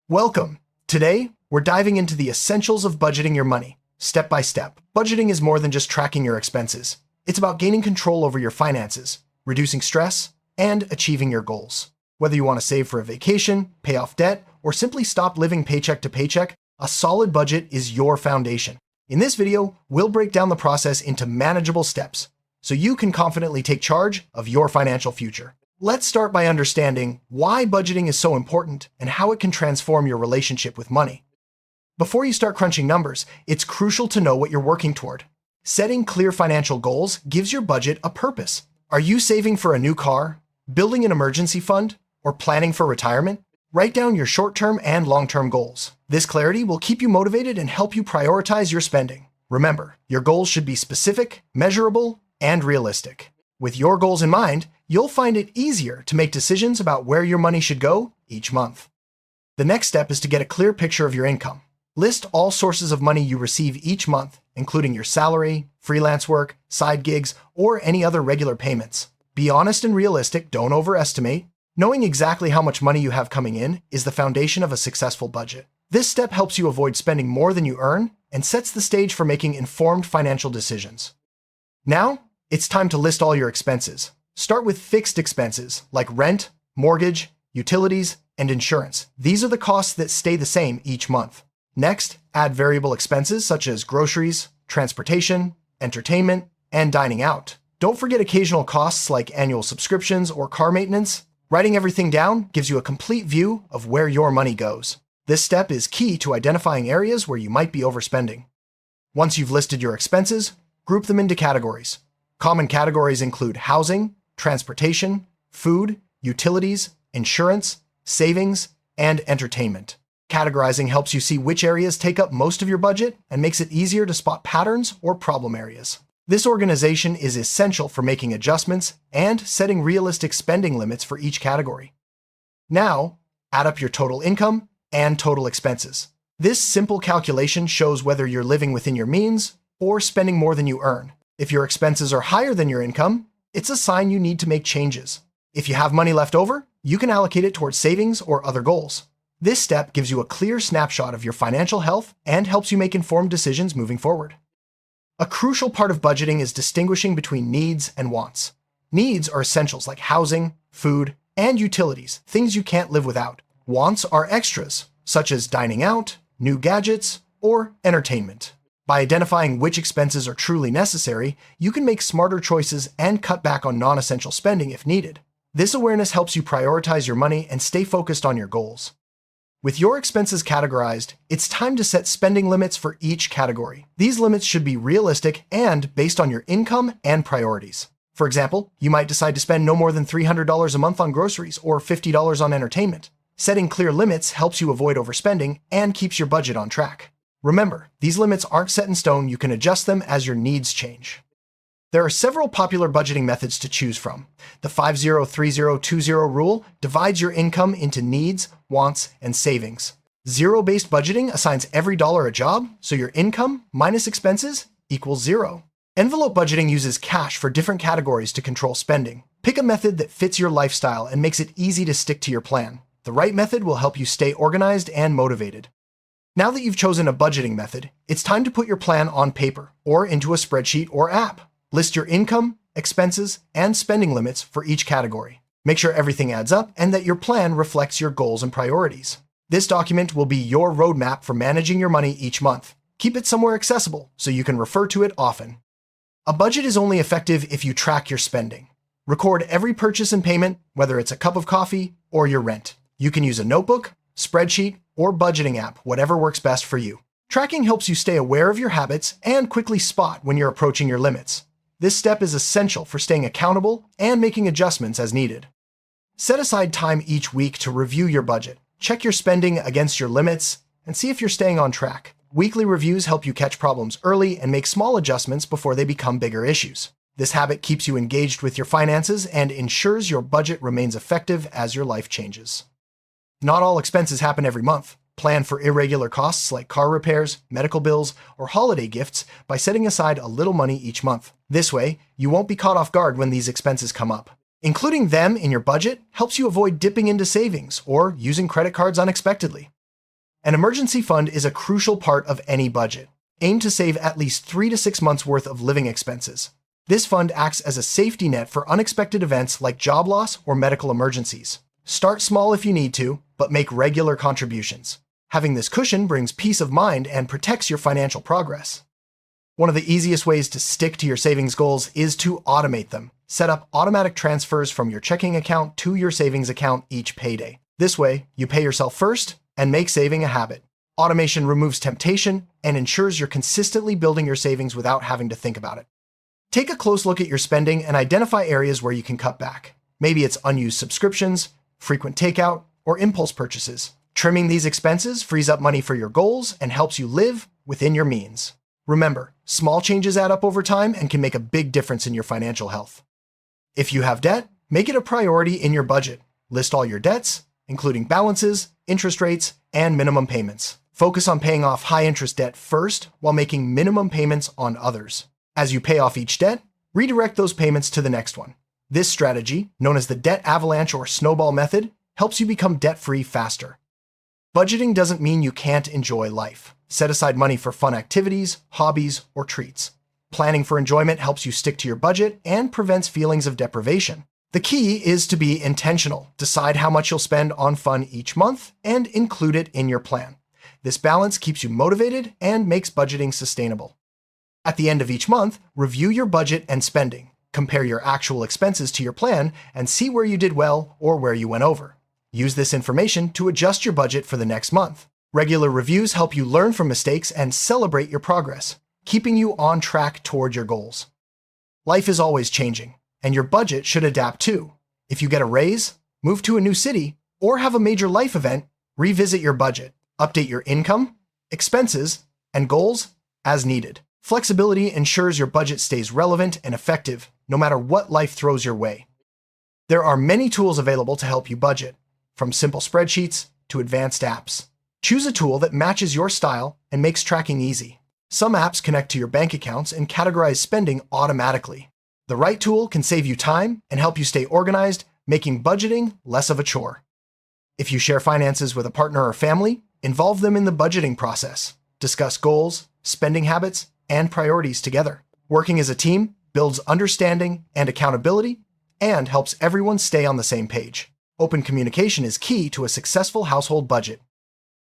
Welcome! Today, we're diving into the essentials of budgeting your money, step by step. Budgeting is more than just tracking your expenses. It's about gaining control over your finances, reducing stress, and achieving your goals. Whether you want to save for a vacation, pay off debt, or simply stop living paycheck to paycheck, a solid budget is your foundation. In this video, we'll break down the process into manageable steps so you can confidently take charge of your financial future. Let's start by understanding why budgeting is so important and how it can transform your relationship with money. Before you start crunching numbers, it's crucial to know what you're working toward. Setting clear financial goals gives your budget a purpose. Are you saving for a new car, building an emergency fund, or planning for retirement? Write down your short-term and long-term goals. This clarity will keep you motivated and help you prioritize your spending. Remember, your goals should be specific, measurable, and realistic. With your goals in mind, you'll find it easier to make decisions about where your money should go each month. The next step is to get a clear picture of your income. List all sources of money you receive each month, including your salary, freelance work, side gigs, or any other regular payments. Be honest and realistic, don't overestimate. Knowing exactly how much money you have coming in is the foundation of a successful budget. This step helps you avoid spending more than you earn and sets the stage for making informed financial decisions. Now, it's time to list all your expenses. Start with fixed expenses like rent, mortgage, utilities, and insurance. These are the costs that stay the same each month. Next, add variable expenses such as groceries, transportation, entertainment, and dining out. Don't forget occasional costs like annual subscriptions or car maintenance. Writing everything down gives you a complete view of where your money goes. This step is key to identifying areas where you might be overspending. Once you've listed your expenses, group them into categories. Common categories include housing, transportation, food, utilities, insurance, savings, and entertainment. Categorizing helps you see which areas take up most of your budget and makes it easier to spot patterns or problem areas. This organization is essential for making adjustments and setting realistic spending limits for each category. Now, add up your total income and total expenses. This simple calculation shows whether you're living within your means or spending more than you earn. If your expenses are higher than your income, it's a sign you need to make changes. If you have money left over, you can allocate it towards savings or other goals. This step gives you a clear snapshot of your financial health and helps you make informed decisions moving forward. A crucial part of budgeting is distinguishing between needs and wants. Needs are essentials like housing, food, and utilities, things you can't live without. Wants are extras, such as dining out, new gadgets, or entertainment. By identifying which expenses are truly necessary, you can make smarter choices and cut back on non-essential spending if needed. This awareness helps you prioritize your money and stay focused on your goals. With your expenses categorized, it's time to set spending limits for each category. These limits should be realistic and based on your income and priorities. For example, you might decide to spend no more than $300 a month on groceries or $50 on entertainment. Setting clear limits helps you avoid overspending and keeps your budget on track. Remember, these limits aren't set in stone, you can adjust them as your needs change. There are several popular budgeting methods to choose from. The 50-30-20 rule divides your income into needs, wants, and savings. Zero-based budgeting assigns every dollar a job, so your income minus expenses equals zero. Envelope budgeting uses cash for different categories to control spending. Pick a method that fits your lifestyle and makes it easy to stick to your plan. The right method will help you stay organized and motivated. Now that you've chosen a budgeting method, it's time to put your plan on paper or into a spreadsheet or app. List your income, expenses, and spending limits for each category. Make sure everything adds up and that your plan reflects your goals and priorities. This document will be your roadmap for managing your money each month. Keep it somewhere accessible so you can refer to it often. A budget is only effective if you track your spending. Record every purchase and payment, whether it's a cup of coffee or your rent. You can use a notebook, spreadsheet, or budgeting app, whatever works best for you. Tracking helps you stay aware of your habits and quickly spot when you're approaching your limits. This step is essential for staying accountable and making adjustments as needed. Set aside time each week to review your budget. Check your spending against your limits and see if you're staying on track. Weekly reviews help you catch problems early and make small adjustments before they become bigger issues. This habit keeps you engaged with your finances and ensures your budget remains effective as your life changes. Not all expenses happen every month. Plan for irregular costs like car repairs, medical bills, or holiday gifts by setting aside a little money each month. This way, you won't be caught off guard when these expenses come up. Including them in your budget helps you avoid dipping into savings or using credit cards unexpectedly. An emergency fund is a crucial part of any budget. Aim to save at least 3 to 6 months worth of living expenses. This fund acts as a safety net for unexpected events like job loss or medical emergencies. Start small if you need to, but make regular contributions. Having this cushion brings peace of mind and protects your financial progress. One of the easiest ways to stick to your savings goals is to automate them. Set up automatic transfers from your checking account to your savings account each payday. This way, you pay yourself first and make saving a habit. Automation removes temptation and ensures you're consistently building your savings without having to think about it. Take a close look at your spending and identify areas where you can cut back. Maybe it's unused subscriptions, frequent takeout, or impulse purchases. Trimming these expenses frees up money for your goals and helps you live within your means. Remember, small changes add up over time and can make a big difference in your financial health. If you have debt, make it a priority in your budget. List all your debts, including balances, interest rates, and minimum payments. Focus on paying off high-interest debt first while making minimum payments on others. As you pay off each debt, redirect those payments to the next one. This strategy, known as the debt avalanche or snowball method, helps you become debt-free faster. Budgeting doesn't mean you can't enjoy life. Set aside money for fun activities, hobbies, or treats. Planning for enjoyment helps you stick to your budget and prevents feelings of deprivation. The key is to be intentional. Decide how much you'll spend on fun each month and include it in your plan. This balance keeps you motivated and makes budgeting sustainable. At the end of each month, review your budget and spending. Compare your actual expenses to your plan and see where you did well or where you went over. Use this information to adjust your budget for the next month. Regular reviews help you learn from mistakes and celebrate your progress, keeping you on track toward your goals. Life is always changing, and your budget should adapt too. If you get a raise, move to a new city, or have a major life event, revisit your budget. Update your income, expenses, and goals as needed. Flexibility ensures your budget stays relevant and effective, no matter what life throws your way. There are many tools available to help you budget, from simple spreadsheets to advanced apps. Choose a tool that matches your style and makes tracking easy. Some apps connect to your bank accounts and categorize spending automatically. The right tool can save you time and help you stay organized, making budgeting less of a chore. If you share finances with a partner or family, involve them in the budgeting process. Discuss goals, spending habits, and priorities together. Working as a team builds understanding and accountability and helps everyone stay on the same page. Open communication is key to a successful household budget.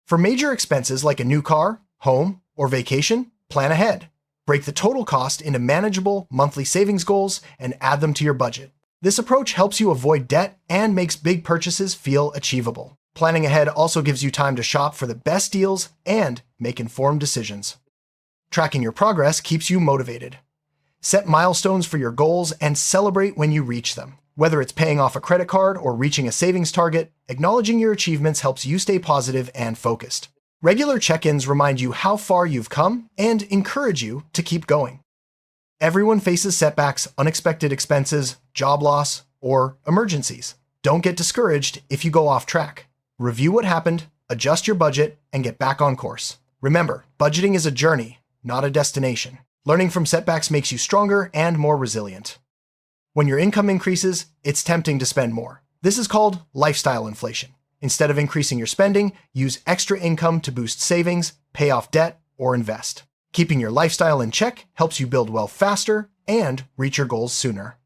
For major expenses like a new car, home, or vacation, plan ahead. Break the total cost into manageable monthly savings goals and add them to your budget. This approach helps you avoid debt and makes big purchases feel achievable. Planning ahead also gives you time to shop for the best deals and make informed decisions. Tracking your progress keeps you motivated. Set milestones for your goals and celebrate when you reach them. Whether it's paying off a credit card or reaching a savings target, acknowledging your achievements helps you stay positive and focused. Regular check-ins remind you how far you've come and encourage you to keep going. Everyone faces setbacks, unexpected expenses, job loss, or emergencies. Don't get discouraged if you go off track. Review what happened, adjust your budget, and get back on course. Remember, budgeting is a journey, not a destination. Learning from setbacks makes you stronger and more resilient. When your income increases, it's tempting to spend more. This is called lifestyle inflation. Instead of increasing your spending, use extra income to boost savings, pay off debt, or invest. Keeping your lifestyle in check helps you build wealth faster and reach your goals sooner.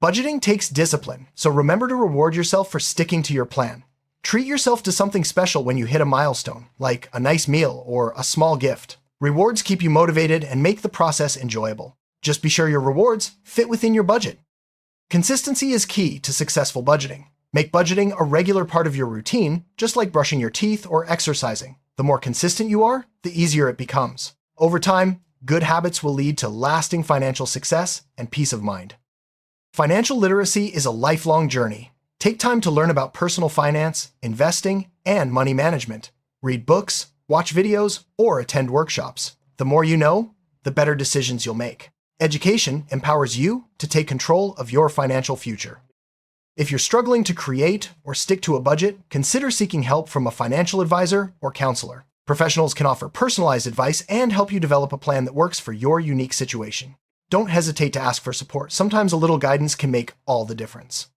Budgeting takes discipline, so remember to reward yourself for sticking to your plan. Treat yourself to something special when you hit a milestone, like a nice meal or a small gift. Rewards keep you motivated and make the process enjoyable. Just be sure your rewards fit within your budget. Consistency is key to successful budgeting. Make budgeting a regular part of your routine, just like brushing your teeth or exercising. The more consistent you are, the easier it becomes. Over time, good habits will lead to lasting financial success and peace of mind. Financial literacy is a lifelong journey. Take time to learn about personal finance, investing, and money management. Read books, watch videos, or attend workshops. The more you know, the better decisions you'll make. Education empowers you to take control of your financial future. If you're struggling to create or stick to a budget, consider seeking help from a financial advisor or counselor. Professionals can offer personalized advice and help you develop a plan that works for your unique situation. Don't hesitate to ask for support. Sometimes a little guidance can make all the difference.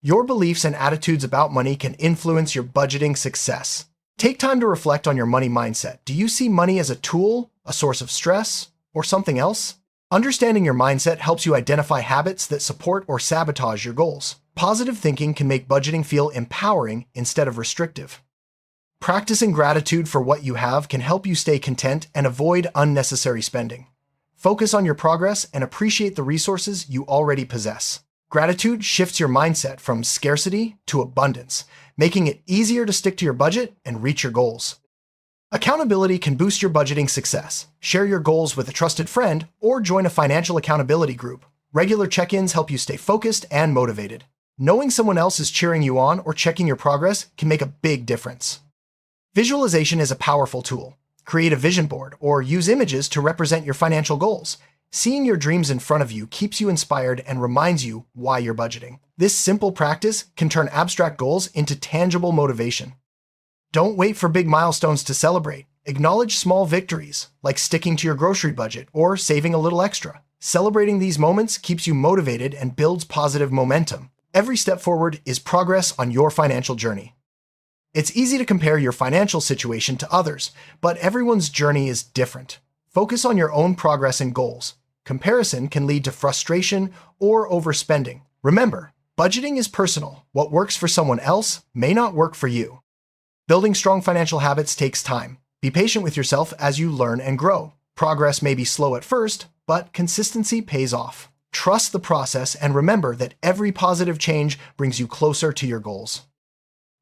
Your beliefs and attitudes about money can influence your budgeting success. Take time to reflect on your money mindset. Do you see money as a tool, a source of stress, or something else? Understanding your mindset helps you identify habits that support or sabotage your goals. Positive thinking can make budgeting feel empowering instead of restrictive. Practicing gratitude for what you have can help you stay content and avoid unnecessary spending. Focus on your progress and appreciate the resources you already possess. Gratitude shifts your mindset from scarcity to abundance, making it easier to stick to your budget and reach your goals. Accountability can boost your budgeting success. Share your goals with a trusted friend or join a financial accountability group. Regular check-ins help you stay focused and motivated. Knowing someone else is cheering you on or checking your progress can make a big difference. Visualization is a powerful tool. Create a vision board or use images to represent your financial goals. Seeing your dreams in front of you keeps you inspired and reminds you why you're budgeting. This simple practice can turn abstract goals into tangible motivation. Don't wait for big milestones to celebrate. Acknowledge small victories, like sticking to your grocery budget or saving a little extra. Celebrating these moments keeps you motivated and builds positive momentum. Every step forward is progress on your financial journey. It's easy to compare your financial situation to others, but everyone's journey is different. Focus on your own progress and goals. Comparison can lead to frustration or overspending. Remember, budgeting is personal. What works for someone else may not work for you. Building strong financial habits takes time. Be patient with yourself as you learn and grow. Progress may be slow at first, but consistency pays off. Trust the process and remember that every positive change brings you closer to your goals.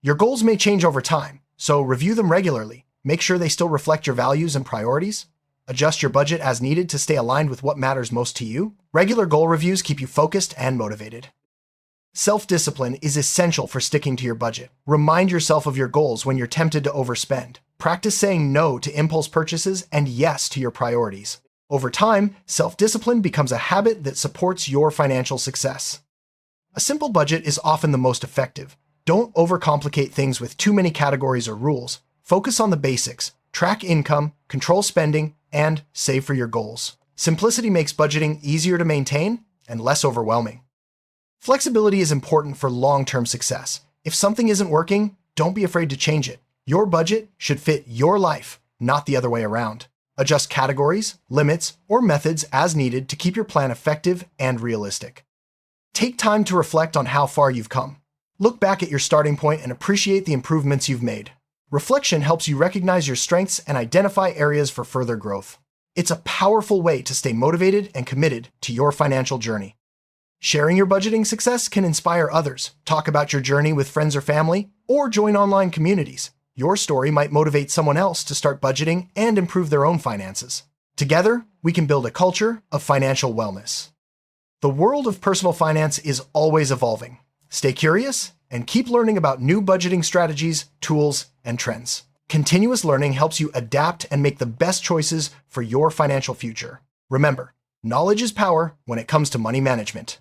Your goals may change over time, so review them regularly. Make sure they still reflect your values and priorities. Adjust your budget as needed to stay aligned with what matters most to you. Regular goal reviews keep you focused and motivated. Self-discipline is essential for sticking to your budget. Remind yourself of your goals when you're tempted to overspend. Practice saying no to impulse purchases and yes to your priorities. Over time, self-discipline becomes a habit that supports your financial success. A simple budget is often the most effective. Don't overcomplicate things with too many categories or rules. Focus on the basics. Track income, control spending, and save for your goals. Simplicity makes budgeting easier to maintain and less overwhelming. Flexibility is important for long-term success. If something isn't working, don't be afraid to change it. Your budget should fit your life, not the other way around. Adjust categories, limits, or methods as needed to keep your plan effective and realistic. Take time to reflect on how far you've come. Look back at your starting point and appreciate the improvements you've made. Reflection helps you recognize your strengths and identify areas for further growth. It's a powerful way to stay motivated and committed to your financial journey. Sharing your budgeting success can inspire others. Talk about your journey with friends or family, or join online communities. Your story might motivate someone else to start budgeting and improve their own finances. Together, we can build a culture of financial wellness. The world of personal finance is always evolving. Stay curious and keep learning about new budgeting strategies, tools, and trends. Continuous learning helps you adapt and make the best choices for your financial future. Remember, knowledge is power when it comes to money management.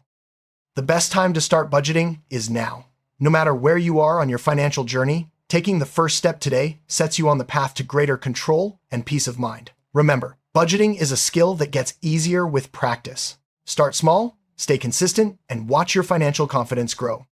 The best time to start budgeting is now. No matter where you are on your financial journey, taking the first step today sets you on the path to greater control and peace of mind. Remember, budgeting is a skill that gets easier with practice. Start small, stay consistent, and watch your financial confidence grow.